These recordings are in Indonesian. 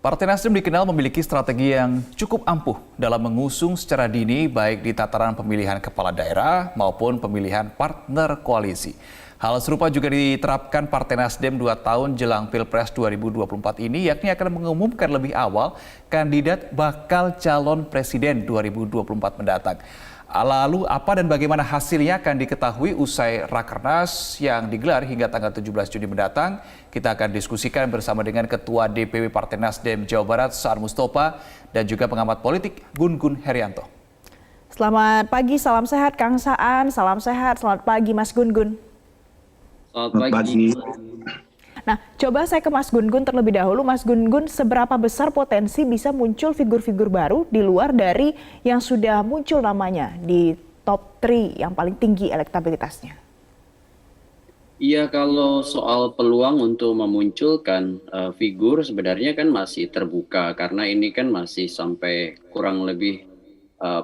Partai Nasdem dikenal memiliki strategi yang cukup ampuh dalam mengusung secara dini baik di tataran pemilihan kepala daerah maupun pemilihan partner koalisi. Hal serupa juga diterapkan Partai Nasdem 2 tahun jelang Pilpres 2024 ini, yakni akan mengumumkan lebih awal kandidat bakal calon presiden 2024 mendatang. Lalu apa dan bagaimana hasilnya akan diketahui usai Rakernas yang digelar hingga tanggal 17 Juni mendatang. Kita akan diskusikan bersama dengan Ketua DPW Partai Nasdem Jawa Barat Saan Mustopa dan juga pengamat politik Gun Gun Herianto. Selamat pagi, salam sehat Kang Saan, salam sehat, selamat pagi Mas Gun Gun. Selamat pagi. Nah, coba saya ke Mas Gun Gun terlebih dahulu. Mas Gun Gun, seberapa besar potensi bisa muncul figur-figur baru di luar dari yang sudah muncul namanya di top 3 yang paling tinggi elektabilitasnya? Iya, kalau soal peluang untuk memunculkan figur sebenarnya kan masih terbuka karena ini kan masih sampai kurang lebih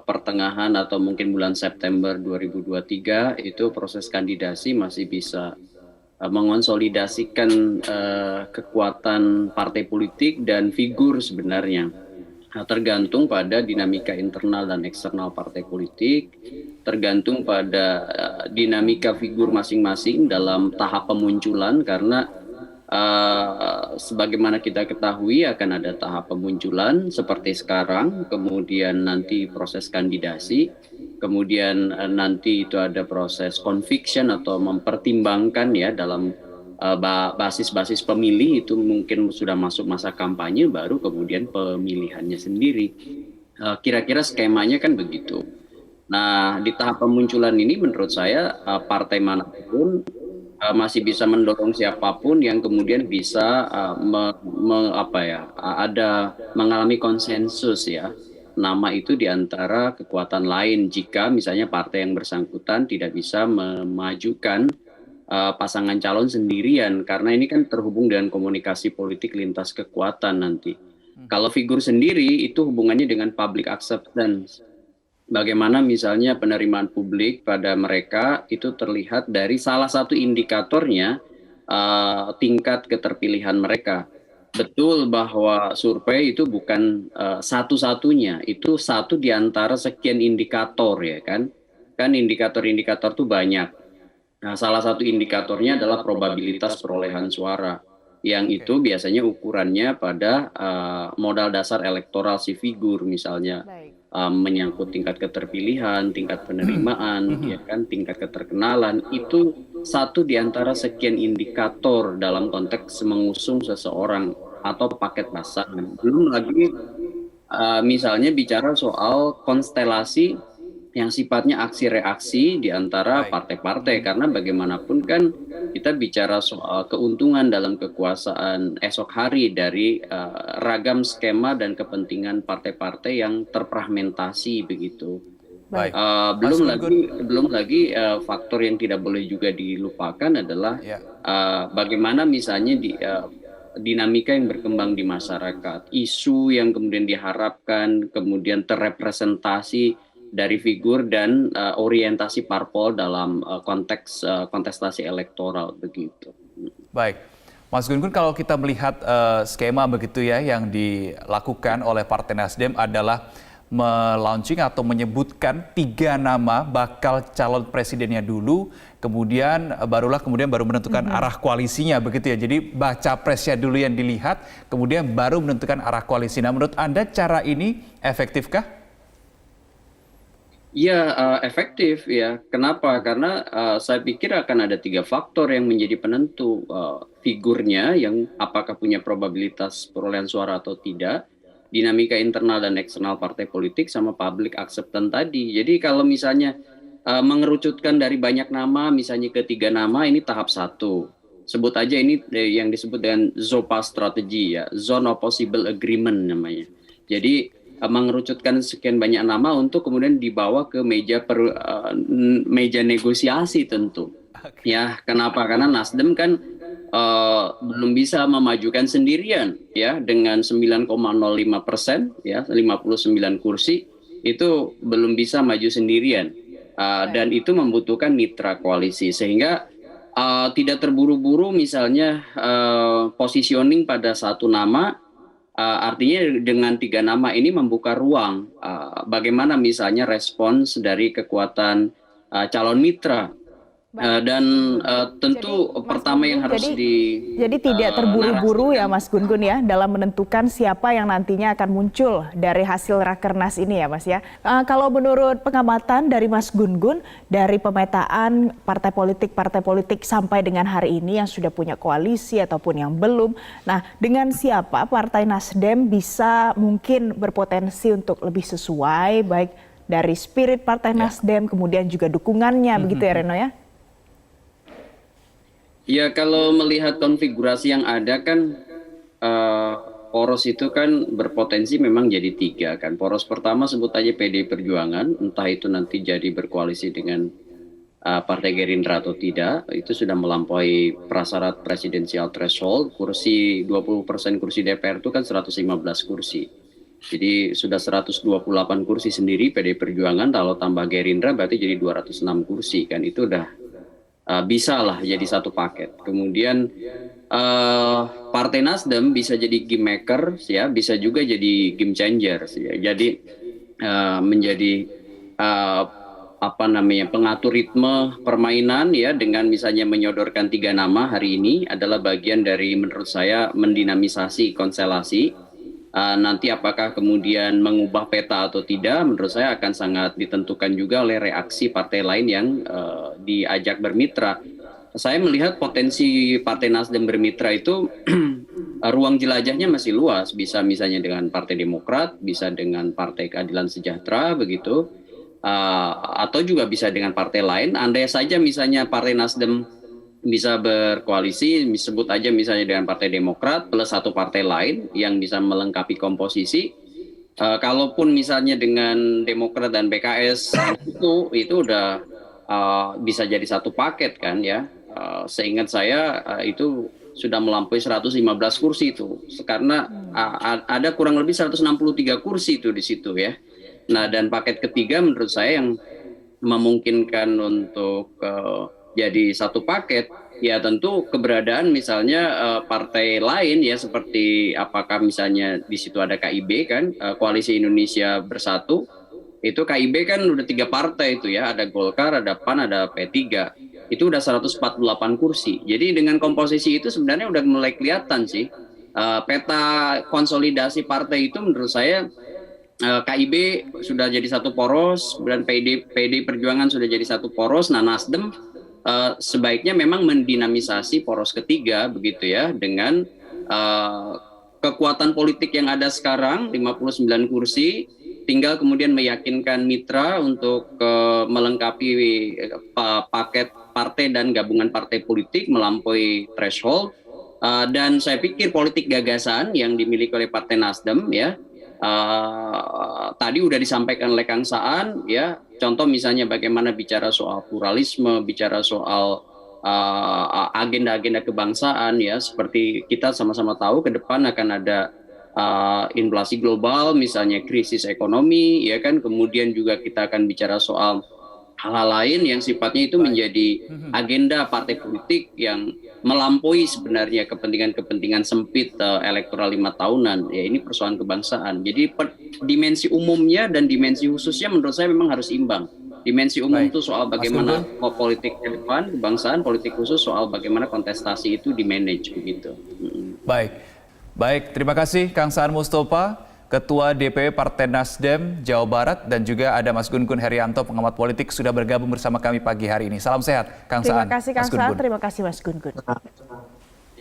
pertengahan atau mungkin bulan September 2023 itu proses kandidasi masih bisa mengonsolidasikan kekuatan partai politik dan figur sebenarnya. Tergantung pada dinamika internal dan eksternal partai politik, tergantung pada dinamika figur masing-masing dalam tahap pemunculan karena sebagaimana kita ketahui akan ada tahap pemunculan seperti sekarang, kemudian nanti proses kandidasi, kemudian nanti itu ada proses conviction atau mempertimbangkan ya dalam basis-basis pemilih itu mungkin sudah masuk masa kampanye baru kemudian pemilihannya sendiri. Kira-kira skemanya kan begitu. Nah, di tahap pemunculan ini menurut saya partai manapun masih bisa mendorong siapapun yang kemudian bisa mengalami konsensus ya nama itu di antara kekuatan lain jika misalnya partai yang bersangkutan tidak bisa memajukan pasangan calon sendirian karena ini kan terhubung dengan komunikasi politik lintas kekuatan nanti. Kalau figur sendiri itu hubungannya dengan public acceptance. Bagaimana misalnya penerimaan publik pada mereka itu terlihat dari salah satu indikatornya tingkat keterpilihan mereka. Betul bahwa survei itu bukan satu-satunya, itu satu di antara sekian indikator ya kan. Kan indikator-indikator itu banyak. Nah, salah satu indikatornya adalah probabilitas perolehan suara. Yang itu biasanya ukurannya pada modal dasar elektoral si figur misalnya. Menyangkut tingkat keterpilihan, tingkat penerimaan, ya kan, tingkat keterkenalan itu satu di antara sekian indikator dalam konteks mengusung seseorang atau paket pasangan. Belum lagi misalnya bicara soal konstelasi yang sifatnya aksi reaksi di antara partai-partai karena bagaimanapun kan kita bicara soal keuntungan dalam kekuasaan esok hari dari ragam skema dan kepentingan partai-partai yang terfragmentasi begitu. Belum lagi faktor yang tidak boleh juga dilupakan adalah bagaimana misalnya dinamika yang berkembang di masyarakat, isu yang kemudian diharapkan kemudian terrepresentasi dari figur dan orientasi parpol dalam konteks kontestasi elektoral begitu. Baik, Mas Gun Gun, kalau kita melihat skema begitu ya yang dilakukan oleh Partai Nasdem adalah melaunching atau menyebutkan 3 nama bakal calon presidennya dulu, kemudian baru menentukan arah koalisinya begitu ya. Jadi baca presnya dulu yang dilihat, kemudian baru menentukan arah koalisi. Nah, menurut Anda cara ini efektifkah? Ya, efektif ya. Kenapa? Karena saya pikir akan ada 3 faktor yang menjadi penentu figurnya yang apakah punya probabilitas perolehan suara atau tidak, dinamika internal dan eksternal partai politik sama public acceptance tadi. Jadi kalau misalnya mengerucutkan dari banyak nama, misalnya ke 3 nama ini tahap 1. Sebut aja ini yang disebut dengan ZOPA strategi ya, Zone of Possible Agreement namanya. Jadi mengerucutkan sekian banyak nama untuk kemudian dibawa ke meja negosiasi tentu. Ya, kenapa? Karena Nasdem kan belum bisa memajukan sendirian ya dengan 9,05% ya 59 kursi itu belum bisa maju sendirian dan itu membutuhkan mitra koalisi sehingga tidak terburu-buru misalnya positioning pada satu nama artinya dengan 3 nama ini membuka ruang bagaimana misalnya respons dari kekuatan calon mitra. Dan tentu Jadi, Mas pertama yang Gun-gun, harus jadi tidak terburu-buru ya narasikan. Mas Gun-gun ya dalam menentukan siapa yang nantinya akan muncul dari hasil Rakernas ini ya Mas ya. Kalau menurut pengamatan dari Mas Gun-gun, dari pemetaan partai politik sampai dengan hari ini yang sudah punya koalisi ataupun yang belum, nah dengan siapa Partai Nasdem bisa mungkin berpotensi untuk lebih sesuai baik dari spirit Partai Nasdem kemudian juga dukungannya begitu ya Reno ya? Ya kalau melihat konfigurasi yang ada kan poros itu kan berpotensi memang jadi 3 kan. Poros pertama sebut aja PDI Perjuangan, entah itu nanti jadi berkoalisi dengan Partai Gerindra atau tidak, itu sudah melampaui prasyarat presidensial threshold. Kursi 20% kursi DPR itu kan 115 kursi. Jadi sudah 128 kursi sendiri PDI Perjuangan, kalau tambah Gerindra berarti jadi 206 kursi kan, itu udah bisa lah jadi satu paket. Kemudian Partai Nasdem bisa jadi game maker, ya, bisa juga jadi game changer, ya. Jadi menjadi pengatur ritme permainan, ya, dengan misalnya menyodorkan 3 nama hari ini adalah bagian dari menurut saya mendinamisasi konstelasi. Nanti apakah kemudian mengubah peta atau tidak, menurut saya akan sangat ditentukan juga oleh reaksi partai lain yang diajak bermitra. Saya melihat potensi Partai Nasdem bermitra itu ruang jelajahnya masih luas, bisa misalnya dengan Partai Demokrat, bisa dengan Partai Keadilan Sejahtera begitu, atau juga bisa dengan partai lain. Andai saja misalnya Partai Nasdem bisa berkoalisi, disebut aja misalnya dengan Partai Demokrat plus satu partai lain yang bisa melengkapi komposisi. Kalaupun misalnya dengan Demokrat dan PKS itu udah bisa jadi satu paket kan, ya. Seingat saya itu sudah melampaui 115 kursi itu, karena ada kurang lebih 163 kursi itu di situ, ya. Nah, dan paket ketiga menurut saya yang memungkinkan untuk jadi satu paket, ya tentu keberadaan misalnya partai lain, ya, seperti apakah misalnya di situ ada KIB kan, Koalisi Indonesia Bersatu, itu KIB kan udah 3 partai itu, ya, ada Golkar, ada PAN, ada P3, itu udah 148 kursi. Jadi dengan komposisi itu sebenarnya udah mulai kelihatan sih peta konsolidasi partai itu. Menurut saya KIB sudah jadi satu poros, dan PD Perjuangan sudah jadi satu poros. Nah, Nasdem sebaiknya memang mendinamisasi poros ketiga begitu, ya, dengan kekuatan politik yang ada sekarang 59 kursi, tinggal kemudian meyakinkan mitra untuk melengkapi paket partai dan gabungan partai politik melampaui threshold. Dan saya pikir politik gagasan yang dimiliki oleh Partai Nasdem, ya, tadi udah disampaikan oleh Kang Saan, ya, contoh misalnya bagaimana bicara soal pluralisme, bicara soal agenda-agenda kebangsaan, ya, seperti kita sama-sama tahu ke depan akan ada inflasi global, misalnya krisis ekonomi, ya kan, kemudian juga kita akan bicara soal hal-hal lain yang sifatnya itu menjadi agenda partai politik yang melampaui sebenarnya kepentingan-kepentingan sempit elektoral 5 tahunan. Ya, ini persoalan kebangsaan. Jadi dimensi umumnya dan dimensi khususnya menurut saya memang harus imbang. Dimensi umum itu soal bagaimana politik ke depan, kebangsaan, politik khusus soal bagaimana kontestasi itu dimanage begitu. Baik, terima kasih Kang Saan Mustafa, Ketua DPW Partai Nasdem Jawa Barat, dan juga ada Mas Gun-gun Herianto, pengamat politik, sudah bergabung bersama kami pagi hari ini. Salam sehat, Kang Saan. Terima kasih Kang Saan, terima kasih Mas Gun-gun.